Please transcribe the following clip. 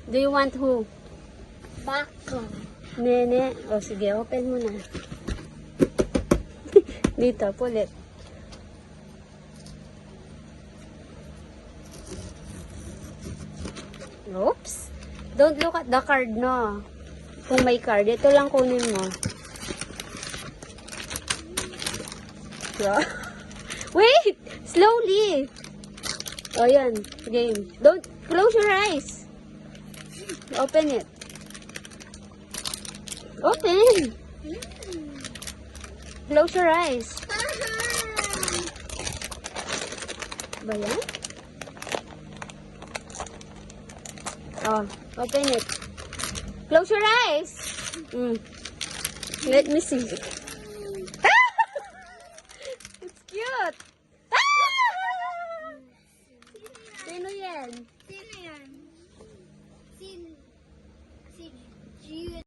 Do you want who? Bako. Nene. O sige, open mo na. Dito, pulit. Oops. Don't look at the card, no. Kung may card, ito lang kunin mo. Wait! Slowly! O, yan. Game. Don't close your eyes. Open it. Open! Close your eyes. Ba yan? Oh, open it. Close your eyes. Let me see. It's cute. Sino yan?